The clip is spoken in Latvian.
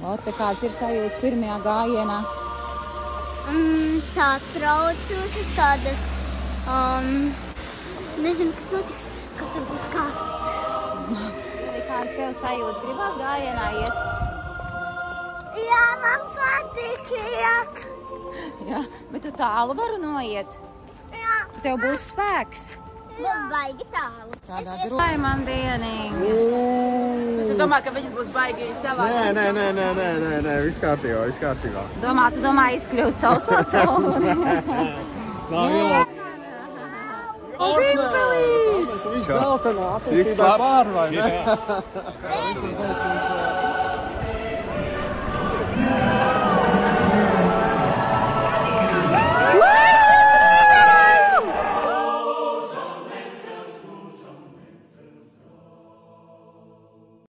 Ote, kāds ir sajūtas pirmajā gājienā? Satraucošas tādas, nezinu, kas notiks, kas tur būs kā. Kādas tev sajūtas? Gribās gājienā iet? Jā, man patīk iet. Jā, bet tu tālu varu noiet? Jā. Tev būs spēks. Būs baigi tālu. Tādā drūmai man dienīgi. Tu domā, ka viņas būs baigi savā? Nē, viss kārtībā. Tu domā izkļūt sausā caurulī? Nav ilgi. Dimplīs! Viņš dzeltenā attīstībā pār, vai ne?